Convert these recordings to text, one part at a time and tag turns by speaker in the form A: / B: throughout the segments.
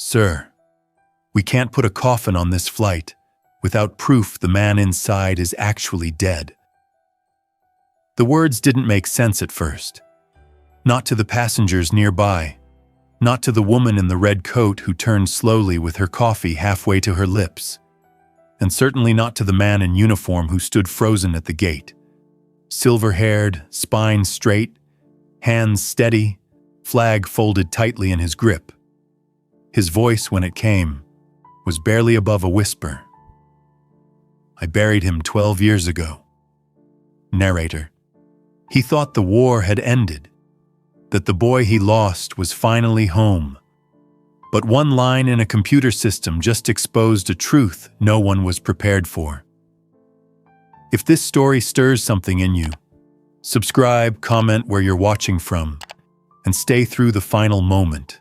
A: Sir, we can't put a coffin on this flight without proof the man inside is actually dead. The words didn't make sense at first. Not to the passengers nearby, not to the woman in the red coat who turned slowly with her coffee halfway to her lips, and certainly not to the man in uniform who stood frozen at the gate. Silver-haired, spine straight, hands steady, flag folded tightly in his grip. His voice, when it came, was barely above a whisper. I buried him 12 years ago. Narrator. He thought the war had ended, that the boy he lost was finally home. But one line in a computer system just exposed a truth no one was prepared for. If this story stirs something in you, subscribe, comment where you're watching from, and stay through the final moment.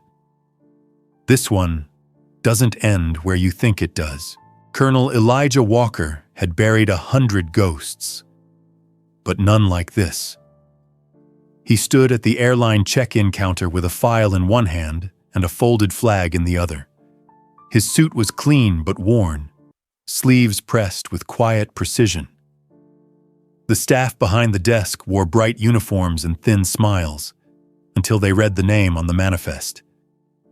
A: This one doesn't end where you think it does. Colonel Elijah Walker had buried 100 ghosts, but none like this. He stood at the airline check-in counter with a file in one hand and a folded flag in the other. His suit was clean but worn, sleeves pressed with quiet precision. The staff behind the desk wore bright uniforms and thin smiles until they read the name on the manifest,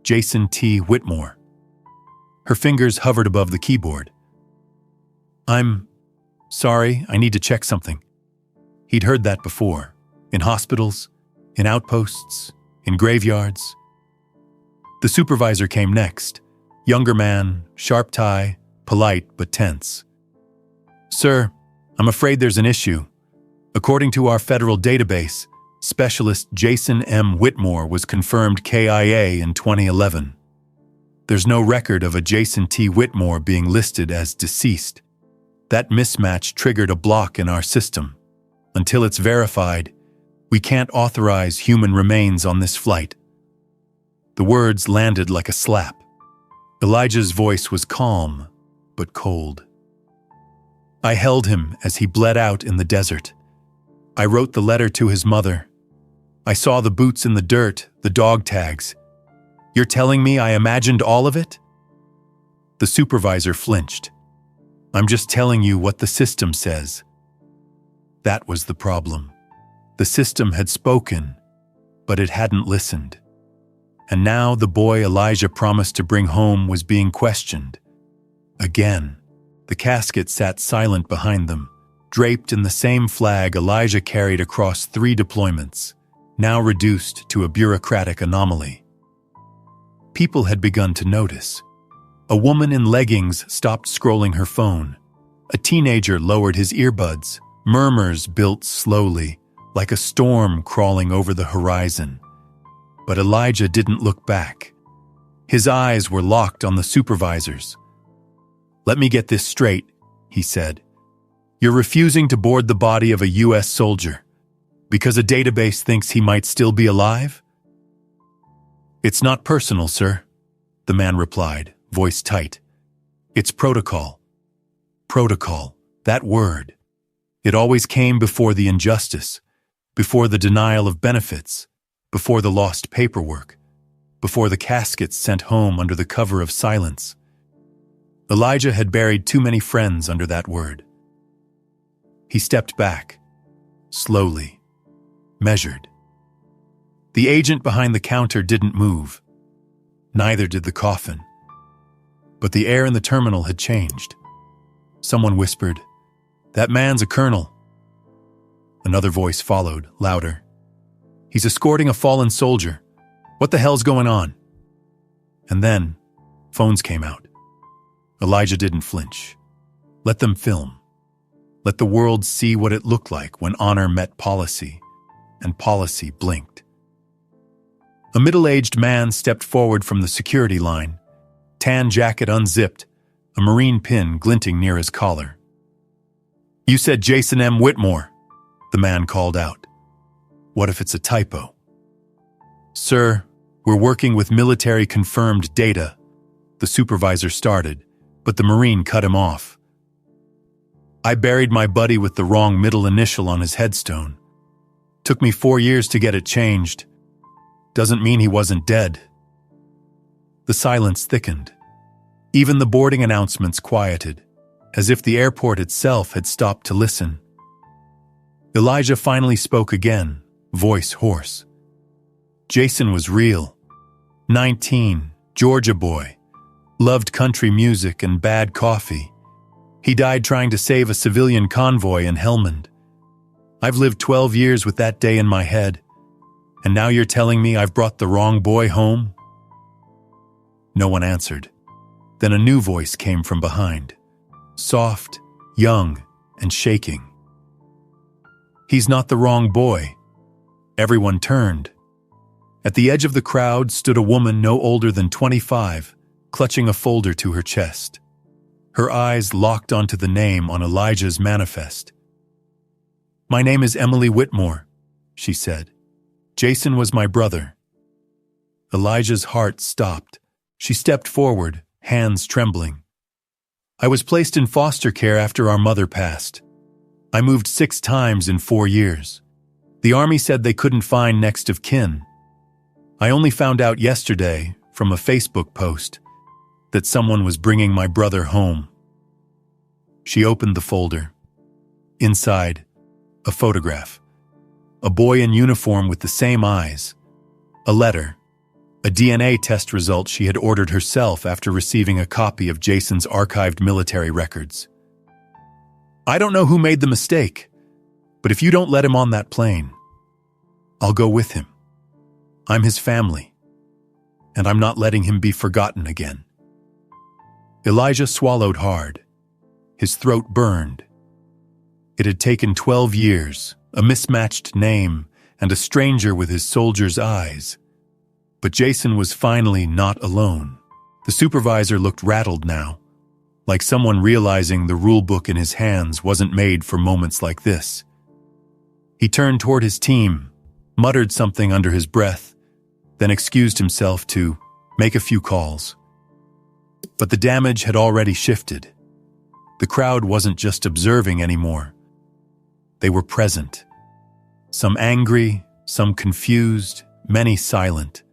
A: Jason T. Whitmore. Her fingers hovered above the keyboard. "I'm sorry, I need to check something." He'd heard that before, in hospitals, in outposts, in graveyards. The supervisor came next, younger man, sharp tie, polite but tense. "Sir, I'm afraid there's an issue. According to our federal database, Specialist Jason M. Whitmore was confirmed KIA in 2011. There's no record of a Jason T. Whitmore being listed as deceased. That mismatch triggered a block in our system. Until it's verified, we can't authorize human remains on this flight." The words landed like a slap. Elijah's voice was calm, but cold. "I held him as he bled out in the desert. I wrote the letter to his mother. I saw the boots in the dirt, the dog tags. You're telling me I imagined all of it?" The supervisor flinched. "I'm just telling you what the system says." That was the problem. The system had spoken, but it hadn't listened. And now the boy Elijah promised to bring home was being questioned. Again, the casket sat silent behind them, draped in the same flag Elijah carried across 3 deployments, now reduced to a bureaucratic anomaly. People had begun to notice. A woman in leggings stopped scrolling her phone. A teenager lowered his earbuds. Murmurs built slowly, like a storm crawling over the horizon. But Elijah didn't look back. His eyes were locked on the supervisors. "Let me get this straight," he said. "You're refusing to board the body of a U.S. soldier because a database thinks he might still be alive?" "It's not personal, sir," the man replied, voice tight. "It's protocol." Protocol, that word. It always came before the injustice, before the denial of benefits, before the lost paperwork, before the caskets sent home under the cover of silence. Elijah had buried too many friends under that word. He stepped back, slowly, measured. The agent behind the counter didn't move. Neither did the coffin. But the air in the terminal had changed. Someone whispered, "That man's a colonel." Another voice followed, louder. "He's escorting a fallen soldier. What the hell's going on?" And then, phones came out. Elijah didn't flinch. Let them film. Let the world see what it looked like when honor met policy, and policy blinked. A middle-aged man stepped forward from the security line, tan jacket unzipped, a marine pin glinting near his collar. "You said Jason M. Whitmore," the man called out. "What if it's a typo?" "Sir, we're working with military-confirmed data," the supervisor started, but the Marine cut him off. "I buried my buddy with the wrong middle initial on his headstone. Took me 4 years to get it changed. Doesn't mean he wasn't dead." The silence thickened. Even the boarding announcements quieted, as if the airport itself had stopped to listen. Elijah finally spoke again, voice hoarse. Jason was real. 19, Georgia boy. Loved country music and bad coffee. He died trying to save a civilian convoy in Helmand. I've lived 12 years with that day in my head, and now you're telling me I've brought the wrong boy home? No one answered. Then a new voice came from behind. Soft, young, and shaking. He's not the wrong boy. Everyone turned. At the edge of the crowd stood a woman no older than 25, clutching a folder to her chest. Her eyes locked onto the name on Elijah's manifest. My name is Emily Whitmore, she said. Jason was my brother. Elijah's heart stopped. She stepped forward, hands trembling. I was placed in foster care after our mother passed. I moved 6 times in 4 years. The army said they couldn't find next of kin. I only found out yesterday, from a Facebook post, that someone was bringing my brother home. She opened the folder. Inside, a photograph. A boy in uniform with the same eyes. A letter. A DNA test result she had ordered herself after receiving a copy of Jason's archived military records. I don't know who made the mistake, but if you don't let him on that plane, I'll go with him. I'm his family, and I'm not letting him be forgotten again. Elijah swallowed hard. His throat burned. It had taken 12 years, a mismatched name, and a stranger with his soldier's eyes. But Jason was finally not alone. The supervisor looked rattled now, like someone realizing the rule book in his hands wasn't made for moments like this. He turned toward his team, muttered something under his breath, then excused himself to make a few calls. But the damage had already shifted. The crowd wasn't just observing anymore. They were present. Some angry, some confused, many silent.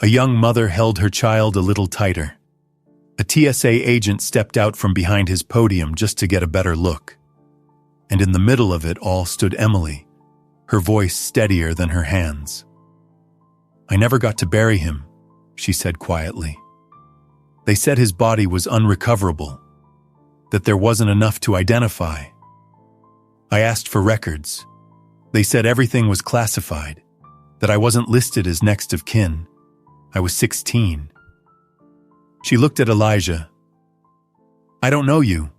A: A young mother held her child a little tighter. A TSA agent stepped out from behind his podium just to get a better look. And in the middle of it all stood Emily, her voice steadier than her hands. I never got to bury him, she said quietly. They said his body was unrecoverable, that there wasn't enough to identify. I asked for records. They said everything was classified, that I wasn't listed as next of kin. I was 16. She looked at Elijah. I don't know you,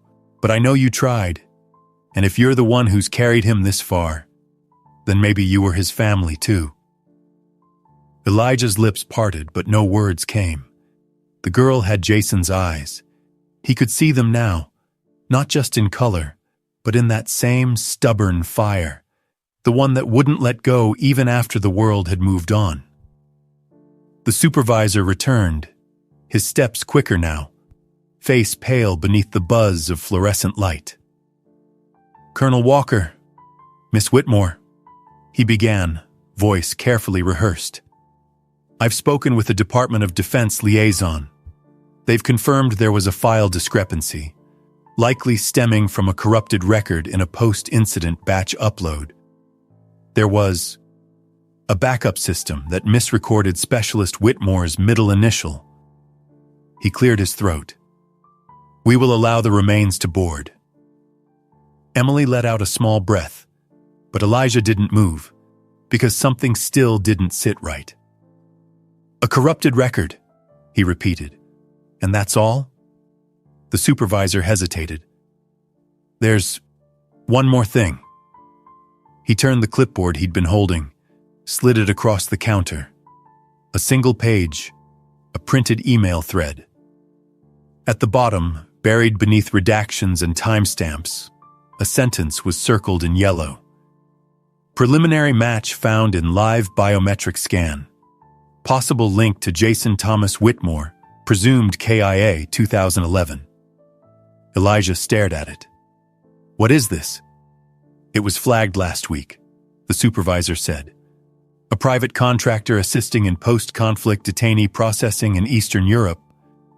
A: but I know you tried. And if you're the one who's carried him this far, then maybe you were his family too. Elijah's lips parted, but no words came. The girl had Jason's eyes. He could see them now, not just in color, but in that same stubborn fire, the one that wouldn't let go even after the world had moved on. The supervisor returned, his steps quicker now, face pale beneath the buzz of fluorescent light. Colonel Walker, Miss Whitmore, he began, voice carefully rehearsed. I've spoken with the Department of Defense liaison. They've confirmed there was a file discrepancy, likely stemming from a corrupted record in a post-incident batch upload. There was a backup system that misrecorded Specialist Whitmore's middle initial. He cleared his throat. We will allow the remains to board. Emily let out a small breath, but Elijah didn't move, because something still didn't sit right. A corrupted record, he repeated. And that's all? The supervisor hesitated. There's one more thing. He turned the clipboard he'd been holding, slid it across the counter. A single page, a printed email thread. At the bottom, buried beneath redactions and timestamps, a sentence was circled in yellow. Preliminary match found in live biometric scan. Possible link to Jason Thomas Whitmore, presumed KIA 2011. Elijah stared at it. What is this? It was flagged last week, the supervisor said. A private contractor assisting in post-conflict detainee processing in Eastern Europe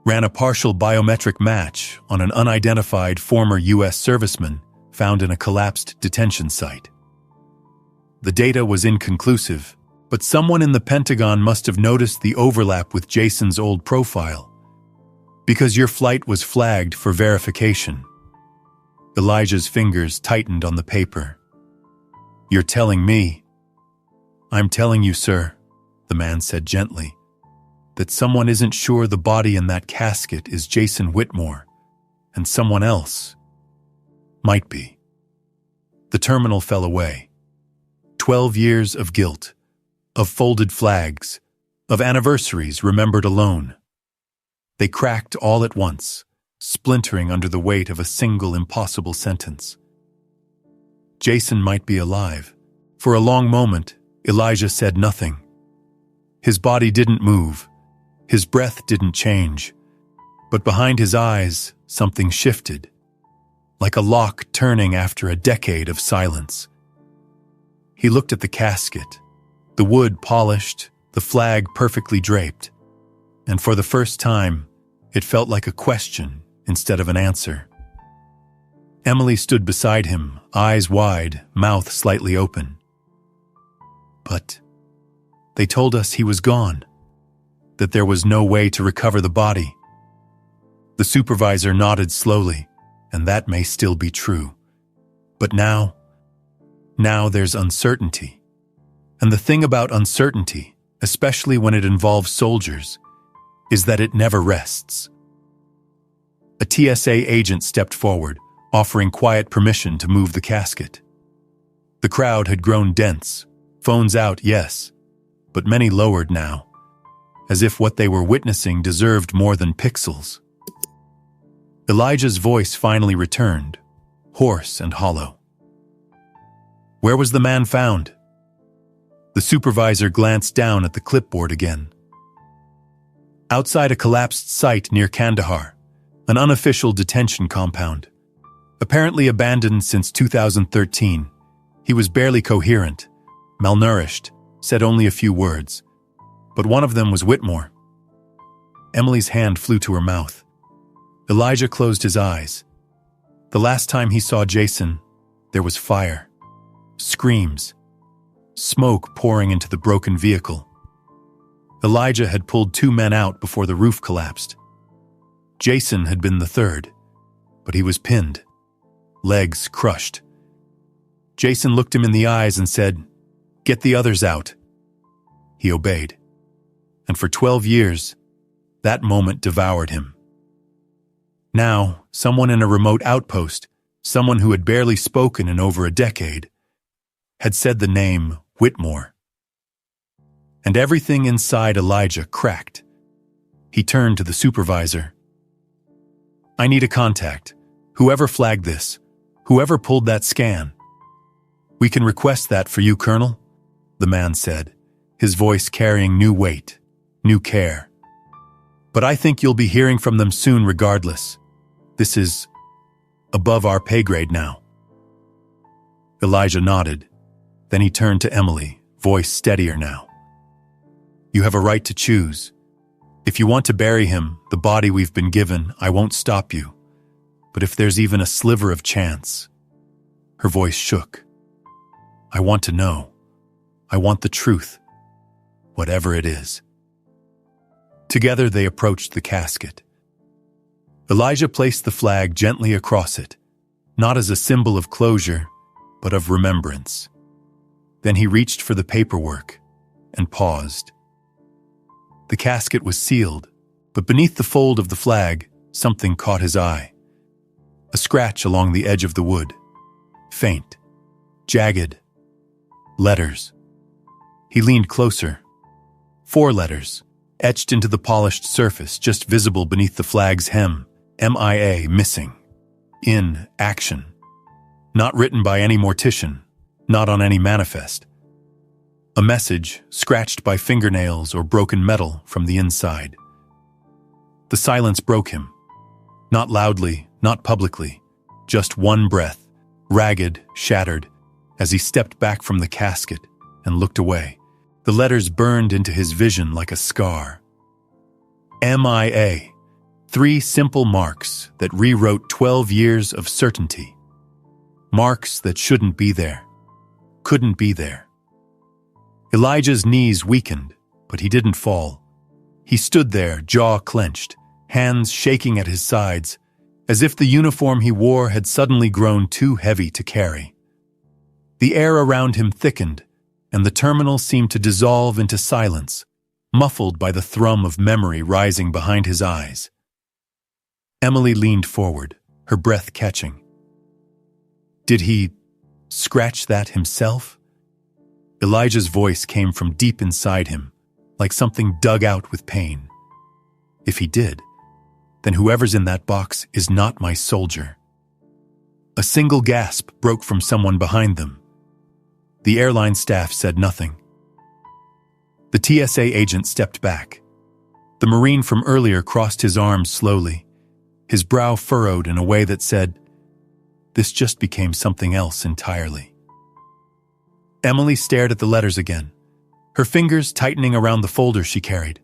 A: ran a partial biometric match on an unidentified former U.S. serviceman found in a collapsed detention site. The data was inconclusive, but someone in the Pentagon must have noticed the overlap with Jason's old profile, because your flight was flagged for verification. Elijah's fingers tightened on the paper. "You're telling me?" "I'm telling you, sir," the man said gently, "that someone isn't sure the body in that casket is Jason Whitmore, and someone else might be." The terminal fell away. 12 years of guilt, of folded flags, of anniversaries remembered alone. They cracked all at once, splintering under the weight of a single impossible sentence. Jason might be alive. For a long moment, Elijah said nothing. His body didn't move. His breath didn't change. But behind his eyes, something shifted, like a lock turning after a decade of silence. He looked at the casket, the wood polished, the flag perfectly draped, and for the first time, it felt like a question instead of an answer. Emily stood beside him, eyes wide, mouth slightly open. "But they told us he was gone, that there was no way to recover the body." The supervisor nodded slowly, and that may still be true. But now there's uncertainty. And the thing about uncertainty, especially when it involves soldiers, is that it never rests. A TSA agent stepped forward, offering quiet permission to move the casket. The crowd had grown dense, phones out, yes, but many lowered now, as if what they were witnessing deserved more than pixels. Elijah's voice finally returned, hoarse and hollow. "Where was the man found?" The supervisor glanced down at the clipboard again. "Outside a collapsed site near Kandahar, an unofficial detention compound. Apparently abandoned since 2013. He was barely coherent, malnourished, said only a few words. But one of them was Whitmore." Emily's hand flew to her mouth. Elijah closed his eyes. The last time he saw Jason, there was fire, screams, smoke pouring into the broken vehicle. Elijah had pulled 2 men out before the roof collapsed. Jason had been the third, but he was pinned, legs crushed. Jason looked him in the eyes and said, "Get the others out." He obeyed. And for 12 years, that moment devoured him. Now, someone in a remote outpost, someone who had barely spoken in over a decade, had said the name Whitmore. And everything inside Elijah cracked. He turned to the supervisor. "I need a contact. Whoever flagged this, whoever pulled that scan." "We can request that for you, Colonel," the man said, his voice carrying new weight, new care. "But I think you'll be hearing from them soon regardless. This is above our pay grade now." Elijah nodded. Then he turned to Emily, voice steadier now. "You have a right to choose. If you want to bury him, the body we've been given, I won't stop you. But if there's even a sliver of chance..." Her voice shook. "I want to know. I want the truth. Whatever it is." Together they approached the casket. Elijah placed the flag gently across it, not as a symbol of closure, but of remembrance. Then he reached for the paperwork and paused. The casket was sealed, but beneath the fold of the flag, something caught his eye. A scratch along the edge of the wood. Faint, jagged. Letters. He leaned closer. 4 letters, etched into the polished surface, just visible beneath the flag's hem. MIA, missing. In action. Not written by any mortician, not on any manifest. A message, scratched by fingernails or broken metal from the inside. The silence broke him. Not loudly, not publicly, just one breath, ragged, shattered, as he stepped back from the casket and looked away. The letters burned into his vision like a scar. MIA. 3 simple marks that rewrote 12 years of certainty. Marks that shouldn't be there. Couldn't be there. Elijah's knees weakened, but he didn't fall. He stood there, jaw clenched, hands shaking at his sides, as if the uniform he wore had suddenly grown too heavy to carry. The air around him thickened, and the terminal seemed to dissolve into silence, muffled by the thrum of memory rising behind his eyes. Emily leaned forward, her breath catching. Did he scratch that himself? Elijah's voice came from deep inside him, like something dug out with pain. If he did, then whoever's in that box is not my soldier. A single gasp broke from someone behind them. The airline staff said nothing. The TSA agent stepped back. The Marine from earlier crossed his arms slowly, his brow furrowed in a way that said, "This just became something else entirely." Emily stared at the letters again, her fingers tightening around the folder she carried.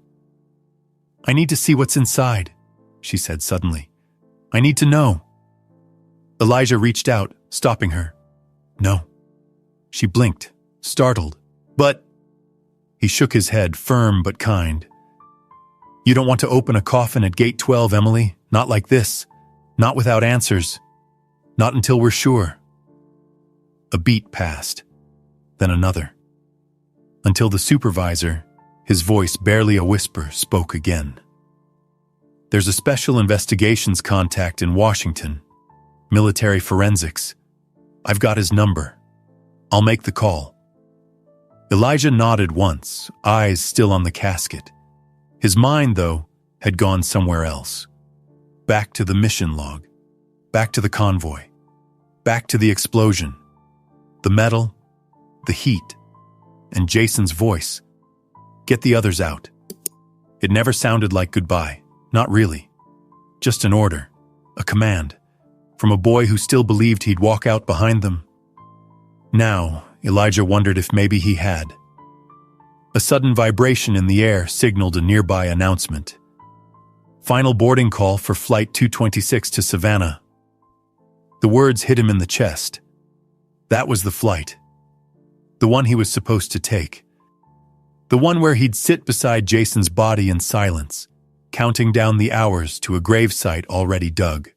A: "I need to see what's inside," she said suddenly. "I need to know." Elijah reached out, stopping her. "No." She blinked, startled. "But—" He shook his head, firm but kind. "You don't want to open a coffin at gate 12, Emily. Not like this. Not without answers. Not until we're sure." A beat passed, then another. Until the supervisor, his voice barely a whisper, spoke again. "There's a special investigations contact in Washington. Military forensics. I've got his number. I'll make the call." Elijah nodded once, eyes still on the casket. His mind, though, had gone somewhere else. Back to the mission log. Back to the convoy. Back to the explosion. The metal. The heat. And Jason's voice. "Get the others out." It never sounded like goodbye. Not really. Just an order. A command. From a boy who still believed he'd walk out behind them. Now, Elijah wondered if maybe he had. A sudden vibration in the air signaled a nearby announcement. Final boarding call for Flight 226 to Savannah. The words hit him in the chest. That was the flight. The one he was supposed to take. The one where he'd sit beside Jason's body in silence, counting down the hours to a gravesite already dug.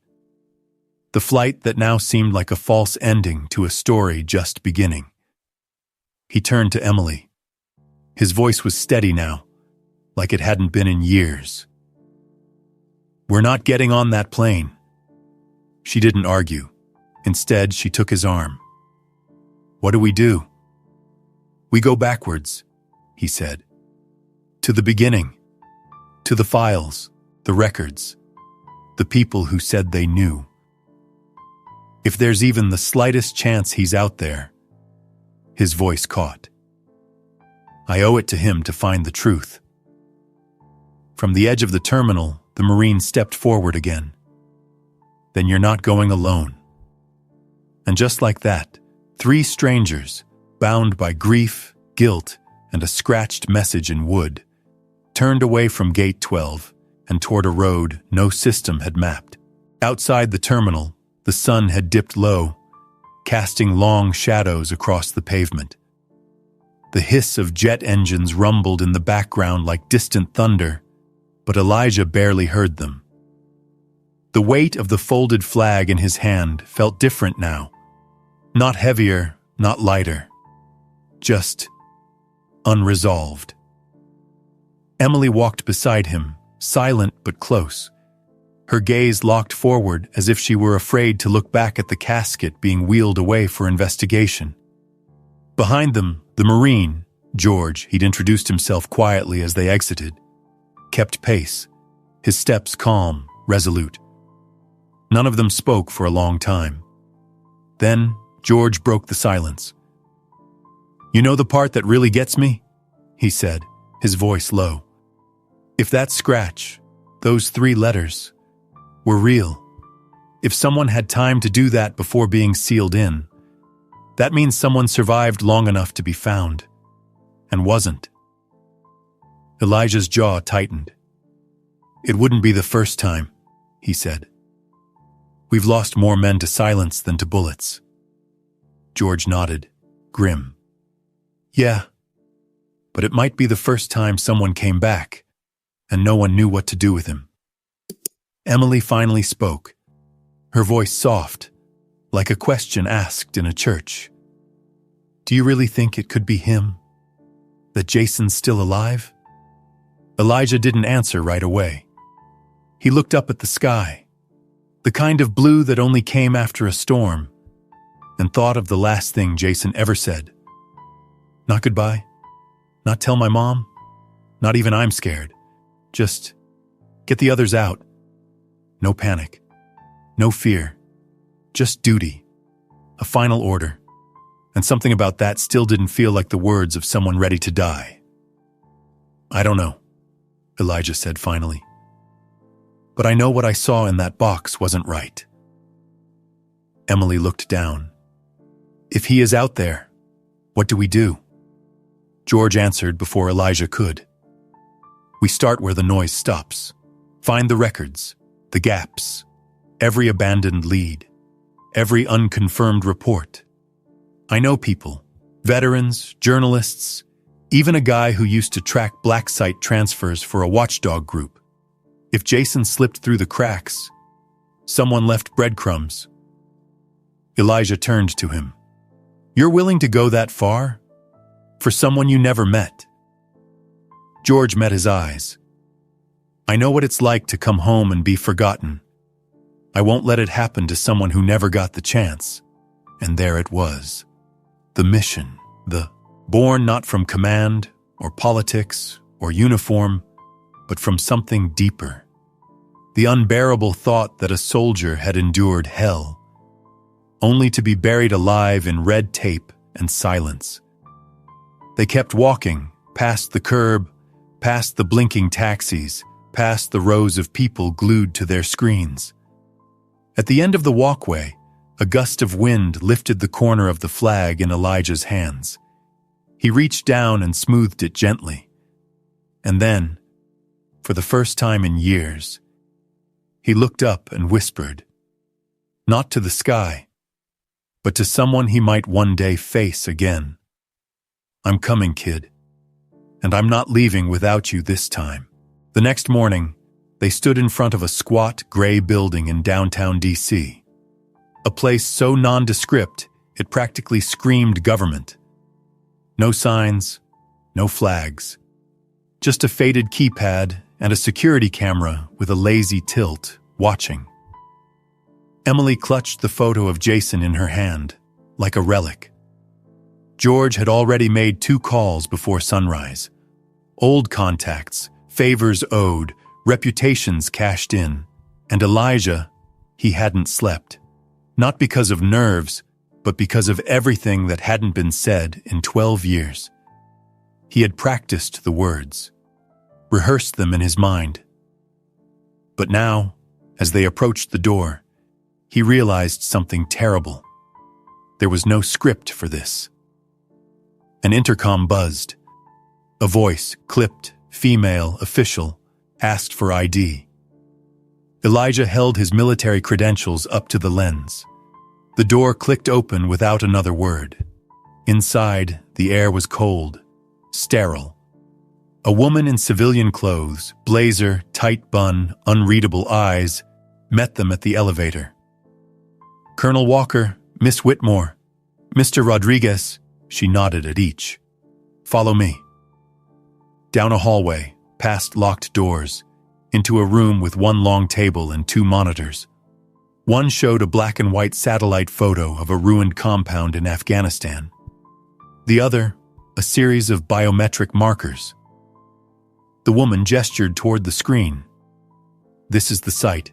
A: The flight that now seemed like a false ending to a story just beginning. He turned to Emily. His voice was steady now, like it hadn't been in years. "We're not getting on that plane." She didn't argue. Instead, she took his arm. "What do we do?" "We go backwards," he said. "To the beginning. To the files, the records, the people who said they knew. If there's even the slightest chance he's out there." His voice caught. "I owe it to him to find the truth." From the edge of the terminal, the Marine stepped forward again. "Then you're not going alone." And just like that, 3 strangers, bound by grief, guilt, and a scratched message in wood, turned away from Gate 12 and toward a road no system had mapped. Outside the terminal, the sun had dipped low, casting long shadows across the pavement. The hiss of jet engines rumbled in the background like distant thunder, but Elijah barely heard them. The weight of the folded flag in his hand felt different now. Not heavier, not lighter. Just unresolved. Emily walked beside him, silent but close. Her gaze locked forward as if she were afraid to look back at the casket being wheeled away for investigation. Behind them, the Marine, George, he'd introduced himself quietly as they exited, kept pace, his steps calm, resolute. None of them spoke for a long time. Then, George broke the silence. "You know the part that really gets me?" he said, his voice low. "If that scratch, those 3 letters, were real, if someone had time to do that before being sealed in, that means someone survived long enough to be found, and wasn't." Elijah's jaw tightened. "It wouldn't be the first time," he said. "We've lost more men to silence than to bullets." George nodded, grim. "Yeah, but it might be the first time someone came back, and no one knew what to do with him." Emily finally spoke, her voice soft, like a question asked in a church. "Do you really think it could be him? That Jason's still alive?" Elijah didn't answer right away. He looked up at the sky, the kind of blue that only came after a storm, and thought of the last thing Jason ever said. "Not goodbye? Not tell my mom? Not even I'm scared. Just get the others out. No panic. No fear. Just duty. A final order." And something about that still didn't feel like the words of someone ready to die. "I don't know," Elijah said finally. "But I know what I saw in that box wasn't right." Emily looked down. "If he is out there, what do we do?" George answered before Elijah could. "We start where the noise stops. Find the records, the gaps, every abandoned lead, every unconfirmed report. I know people, veterans, journalists, even a guy who used to track black site transfers for a watchdog group. If Jason slipped through the cracks, someone left breadcrumbs." Elijah turned to him. "You're willing to go that far? For someone you never met?" George met his eyes. "I know what it's like to come home and be forgotten. I won't let it happen to someone who never got the chance." And there it was. The mission, born not from command or politics or uniform, but from something deeper. The unbearable thought that a soldier had endured hell, only to be buried alive in red tape and silence. They kept walking, past the curb, past the blinking taxis, past the rows of people glued to their screens. At the end of the walkway, a gust of wind lifted the corner of the flag in Elijah's hands. He reached down and smoothed it gently. And then, for the first time in years, he looked up and whispered, not to the sky, but to someone he might one day face again. "I'm coming, kid. And I'm not leaving without you this time." The next morning, they stood in front of a squat, gray building in downtown D.C., a place so nondescript it practically screamed government. No signs, no flags, just a faded keypad and a security camera with a lazy tilt watching. Emily clutched the photo of Jason in her hand, like a relic. George had already made 2 calls before sunrise. Old contacts, favors owed, reputations cashed in, and Elijah, he hadn't slept. Not because of nerves, but because of everything that hadn't been said in 12 years. He had practiced the words, rehearsed them in his mind. But now, as they approached the door, he realized something terrible. There was no script for this. An intercom buzzed. A voice, clipped, female, official, asked for ID. Elijah held his military credentials up to the lens. The door clicked open without another word. Inside, the air was cold, sterile. A woman in civilian clothes, blazer, tight bun, unreadable eyes, met them at the elevator. "Colonel Walker, Miss Whitmore, Mr. Rodriguez," she nodded at each. "Follow me." Down a hallway, past locked doors, into a room with 1 long table and 2 monitors. One showed a black and white satellite photo of a ruined compound in Afghanistan. The other, a series of biometric markers. The woman gestured toward the screen. "This is the site.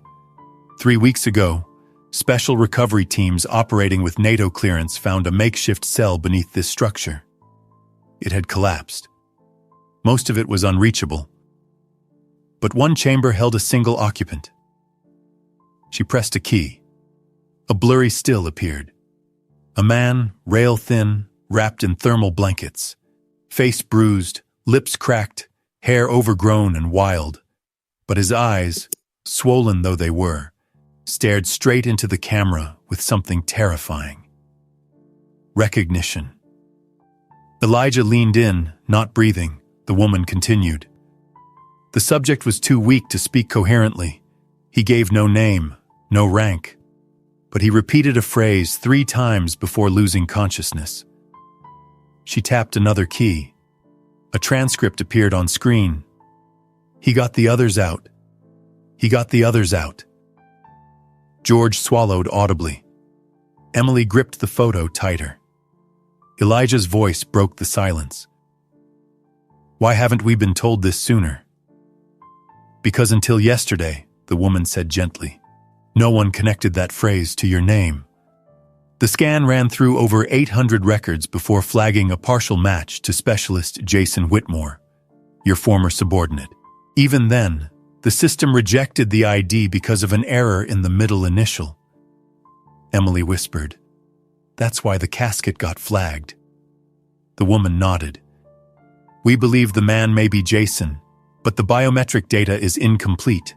A: 3 weeks ago, special recovery teams operating with NATO clearance found a makeshift cell beneath this structure. It had collapsed. Most of it was unreachable. But one chamber held a single occupant." She pressed a key. A blurry still appeared. A man, rail-thin, wrapped in thermal blankets, face bruised, lips cracked, hair overgrown and wild, but his eyes, swollen though they were, stared straight into the camera with something terrifying. Recognition. Elijah leaned in, not breathing. The woman continued. The subject was too weak to speak coherently. He gave no name, no rank, but he repeated a phrase 3 times before losing consciousness. She tapped another key. A transcript appeared on screen. He got the others out. He got the others out. George swallowed audibly. Emily gripped the photo tighter. Elijah's voice broke the silence. Why haven't we been told this sooner? Because until yesterday, the woman said gently, no one connected that phrase to your name. The scan ran through over 800 records before flagging a partial match to specialist Jason Whitmore, your former subordinate. Even then, the system rejected the ID because of an error in the middle initial. Emily whispered, That's why the casket got flagged. The woman nodded. We believe the man may be Jason, but the biometric data is incomplete.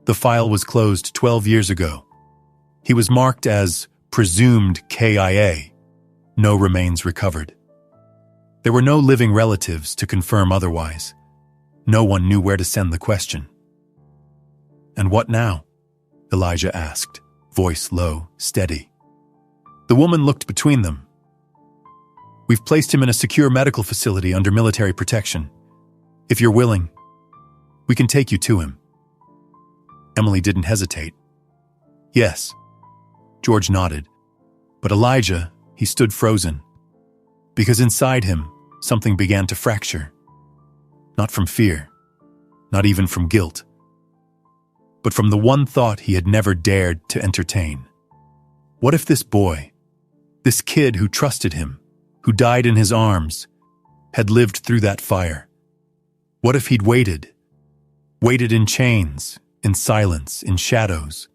A: The file was closed 12 years ago. He was marked as presumed KIA. No remains recovered. There were no living relatives to confirm otherwise. No one knew where to send the question. And what now? Elijah asked, voice low, steady. The woman looked between them. We've placed him in a secure medical facility under military protection. If you're willing, we can take you to him. Emily didn't hesitate. Yes. George nodded. But Elijah, he stood frozen. Because inside him, something began to fracture. Not from fear, not even from guilt, but from the one thought he had never dared to entertain. What if this boy, this kid who trusted him, who died in his arms, had lived through that fire? What if he'd waited in chains, in silence, in shadows,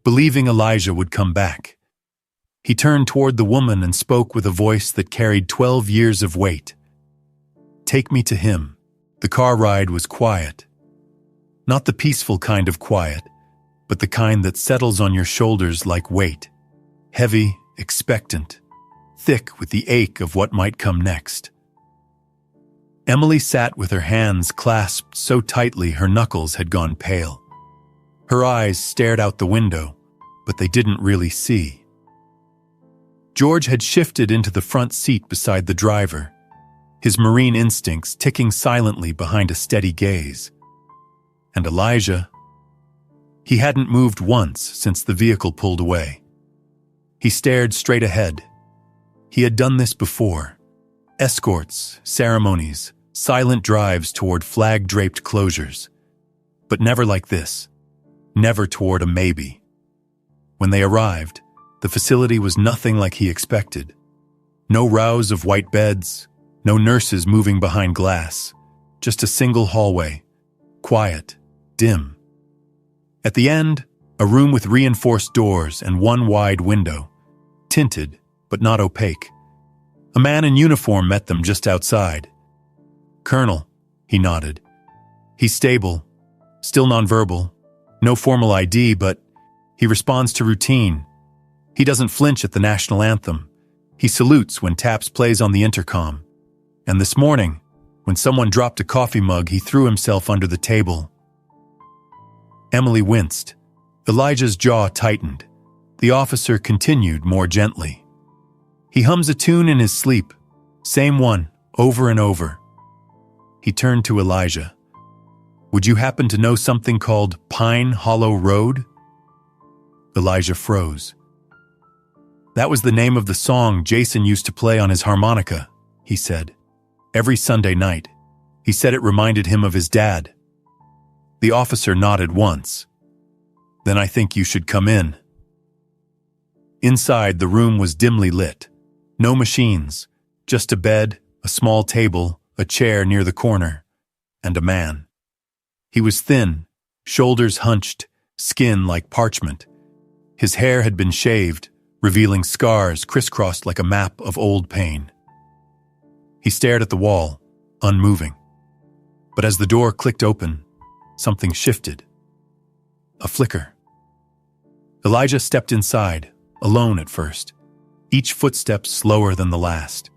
A: believing Elijah would come back? He turned toward the woman and spoke with a voice that carried 12 years of weight. Take me to him. The car ride was quiet. Not the peaceful kind of quiet, but the kind that settles on your shoulders like weight. Heavy, expectant, thick with the ache of what might come next. Emily sat with her hands clasped so tightly her knuckles had gone pale. Her eyes stared out the window, but they didn't really see. George had shifted into the front seat beside the driver, his marine instincts ticking silently behind a steady gaze. And Elijah, he hadn't moved once since the vehicle pulled away. He stared straight ahead. He had done this before. Escorts, ceremonies, silent drives toward flag-draped closures. But never like this. Never toward a maybe. When they arrived, the facility was nothing like he expected. No rows of white beds, no nurses moving behind glass, just a single hallway, quiet, dim. At the end, a room with reinforced doors and one wide window, tinted but not opaque. A man in uniform met them just outside. Colonel, he nodded. He's stable, still nonverbal, no formal ID, but he responds to routine. He doesn't flinch at the national anthem. He salutes when Taps plays on the intercom. And this morning, when someone dropped a coffee mug, he threw himself under the table. Emily winced. Elijah's jaw tightened. The officer continued more gently. He hums a tune in his sleep, same one, over and over. He turned to Elijah. Would you happen to know something called Pine Hollow Road? Elijah froze. That was the name of the song Jason used to play on his harmonica, he said. Every Sunday night. He said it reminded him of his dad. The officer nodded once. Then I think you should come in. Inside, the room was dimly lit. No machines, just a bed, a small table, a chair near the corner, and a man. He was thin, shoulders hunched, skin like parchment. His hair had been shaved, revealing scars crisscrossed like a map of old pain. He stared at the wall, unmoving. But as the door clicked open, something shifted. A flicker. Elijah stepped inside, alone at first, each footstep slower than the last.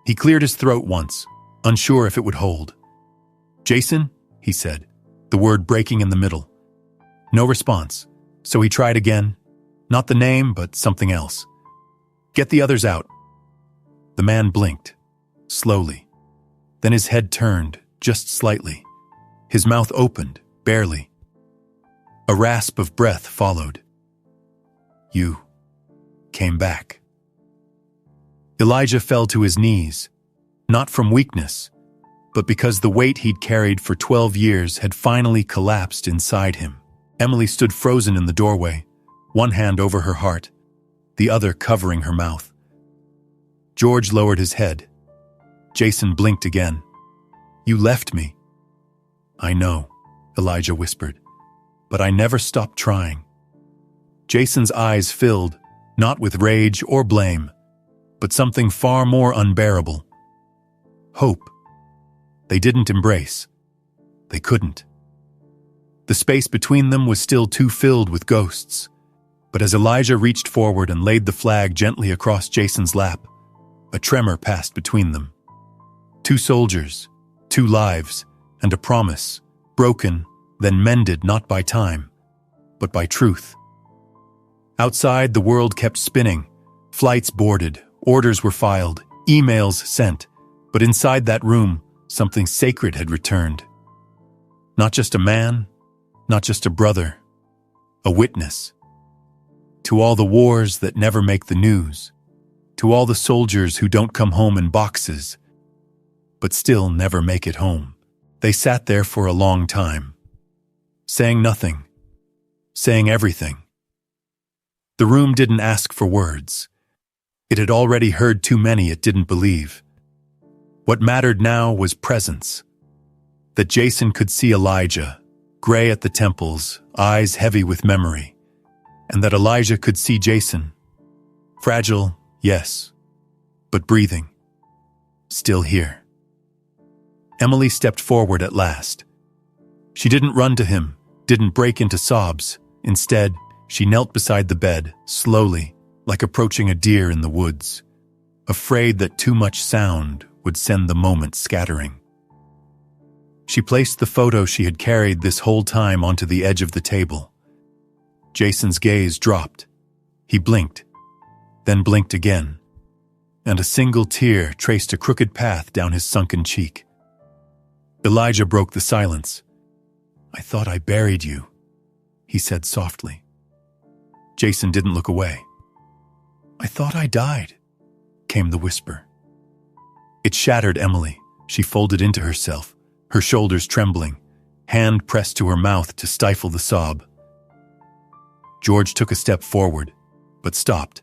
A: He cleared his throat once, unsure if it would hold. "Jason?" he said, the word breaking in the middle. No response, so he tried again. Not the name, but something else. "Get the others out." The man blinked, slowly. Then his head turned, just slightly. His mouth opened, barely. A rasp of breath followed. "You came back." Elijah fell to his knees, not from weakness, but because the weight he'd carried for 12 years had finally collapsed inside him. Emily stood frozen in the doorway, one hand over her heart, the other covering her mouth. George lowered his head. Jason blinked again. "You left me." "I know," Elijah whispered, "but I never stopped trying." Jason's eyes filled, not with rage or blame, but something far more unbearable. Hope. They didn't embrace. They couldn't. The space between them was still too filled with ghosts, but as Elijah reached forward and laid the flag gently across Jason's lap, a tremor passed between them. 2 soldiers, 2 lives, and a promise, broken, then mended not by time, but by truth. Outside, the world kept spinning. Flights boarded, orders were filed, emails sent, but inside that room, something sacred had returned. Not just a man, not just a brother, a witness. To all the wars that never make the news, to all the soldiers who don't come home in boxes, but still never make it home. They sat there for a long time, saying nothing, saying everything. The room didn't ask for words. It had already heard too many it didn't believe. What mattered now was presence. That Jason could see Elijah, gray at the temples, eyes heavy with memory, and that Elijah could see Jason. Fragile, yes, but breathing. Still here. Emily stepped forward at last. She didn't run to him, didn't break into sobs. Instead, she knelt beside the bed, slowly, like approaching a deer in the woods, afraid that too much sound would send the moment scattering. She placed the photo she had carried this whole time onto the edge of the table. Jason's gaze dropped. He blinked, then blinked again, and a single tear traced a crooked path down his sunken cheek. Elijah broke the silence. "I thought I buried you," he said softly. Jason didn't look away. "I thought I died," came the whisper. It shattered Emily. She folded into herself, her shoulders trembling, hand pressed to her mouth to stifle the sob. George took a step forward, but stopped.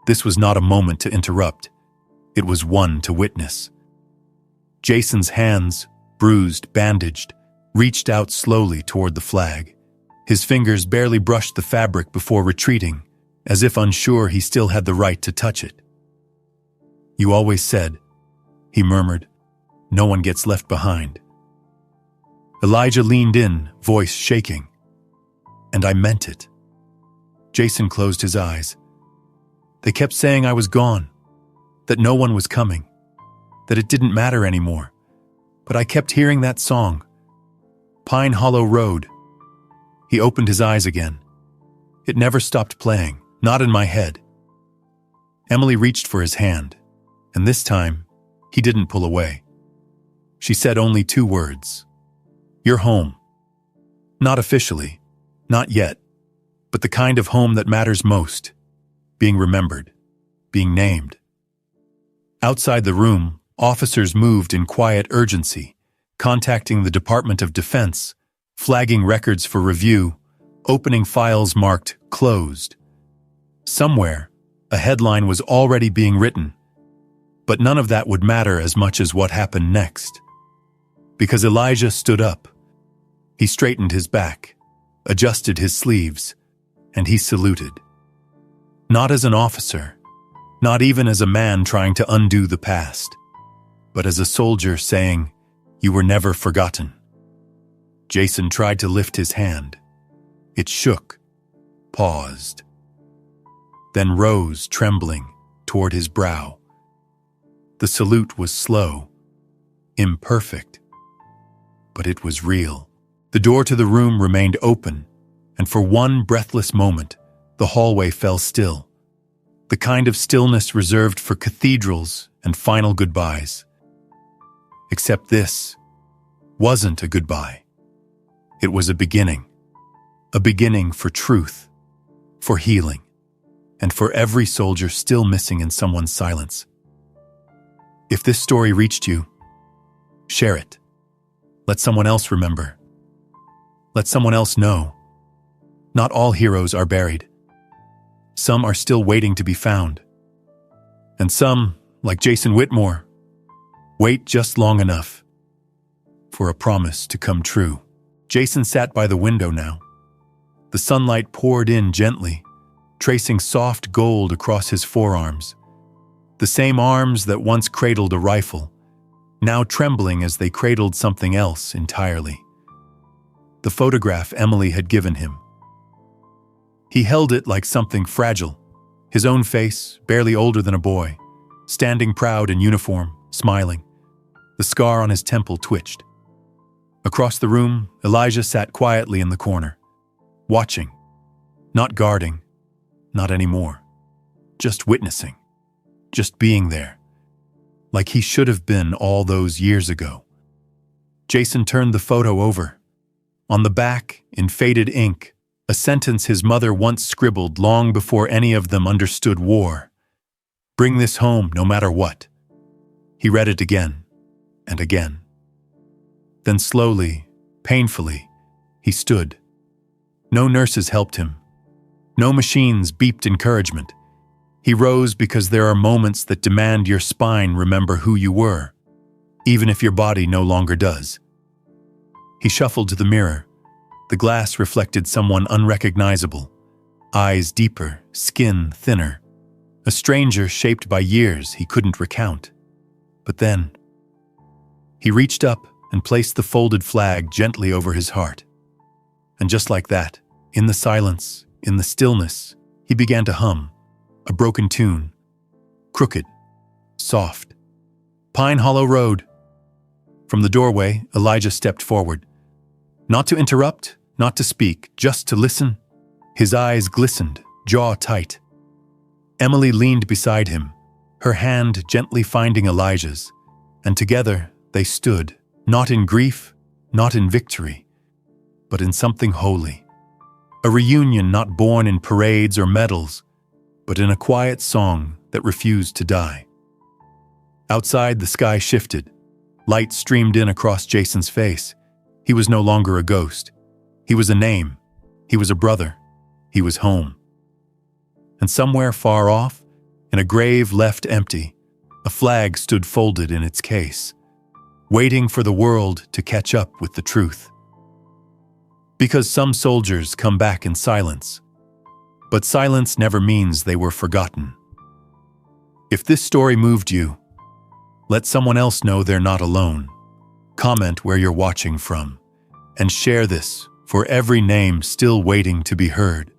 A: This was not a moment to interrupt. It was one to witness. Jason's hands, bruised, bandaged, reached out slowly toward the flag. His fingers barely brushed the fabric before retreating, as if unsure he still had the right to touch it. "You always said," he murmured, "no one gets left behind." Elijah leaned in, voice shaking. "And I meant it." Jason closed his eyes. "They kept saying I was gone, that no one was coming, that it didn't matter anymore. But I kept hearing that song, Pine Hollow Road." He opened his eyes again. It never stopped playing, not in my head. Emily reached for his hand, and this time, he didn't pull away. She said only 2 words. "You're home." Not officially, not yet, but the kind of home that matters most, being remembered, being named. Outside the room, officers moved in quiet urgency, contacting the Department of Defense, flagging records for review, opening files marked closed. Somewhere, a headline was already being written, but none of that would matter as much as what happened next. Because Elijah stood up. He straightened his back, adjusted his sleeves, and he saluted. Not as an officer, not even as a man trying to undo the past, but as a soldier saying, You were never forgotten. Jason tried to lift his hand. It shook, paused, then rose, trembling, toward his brow. The salute was slow, imperfect, but it was real. The door to the room remained open, and for one breathless moment, the hallway fell still. The kind of stillness reserved for cathedrals and final goodbyes. Except this wasn't a goodbye. It was a beginning for truth, for healing, and for every soldier still missing in someone's silence. If this story reached you, share it. Let someone else remember. Let someone else know. Not all heroes are buried. Some are still waiting to be found. And some, like Jason Whitmore, wait just long enough for a promise to come true. Jason sat by the window now. The sunlight poured in gently, tracing soft gold across his forearms. The same arms that once cradled a rifle, now trembling as they cradled something else entirely. The photograph Emily had given him. He held it like something fragile, his own face, barely older than a boy, standing proud in uniform, smiling. The scar on his temple twitched. Across the room, Elijah sat quietly in the corner, watching, not guarding, not anymore, just witnessing, just being there, like he should have been all those years ago. Jason turned the photo over. On the back, in faded ink, a sentence his mother once scribbled long before any of them understood war. "Bring this home no matter what." He read it again and again. Then slowly, painfully, he stood. No nurses helped him. No machines beeped encouragement. He rose because there are moments that demand your spine remember who you were, even if your body no longer does. He shuffled to the mirror. The glass reflected someone unrecognizable, eyes deeper, skin thinner, a stranger shaped by years he couldn't recount. But then, he reached up and placed the folded flag gently over his heart. And just like that, in the silence, in the stillness, he began to hum, a broken tune, crooked, soft. Pine Hollow Road. From the doorway, Elijah stepped forward. Not to interrupt, not to speak, just to listen. His eyes glistened, jaw tight. Emily leaned beside him, her hand gently finding Elijah's, and together they stood, not in grief, not in victory, but in something holy. A reunion not born in parades or medals, but in a quiet song that refused to die. Outside, the sky shifted. Light streamed in across Jason's face. He was no longer a ghost. He was a name. He was a brother. He was home. And somewhere far off, in a grave left empty, a flag stood folded in its case, waiting for the world to catch up with the truth. Because some soldiers come back in silence, but silence never means they were forgotten. If this story moved you, let someone else know they're not alone. Comment where you're watching from, and share this for every name still waiting to be heard.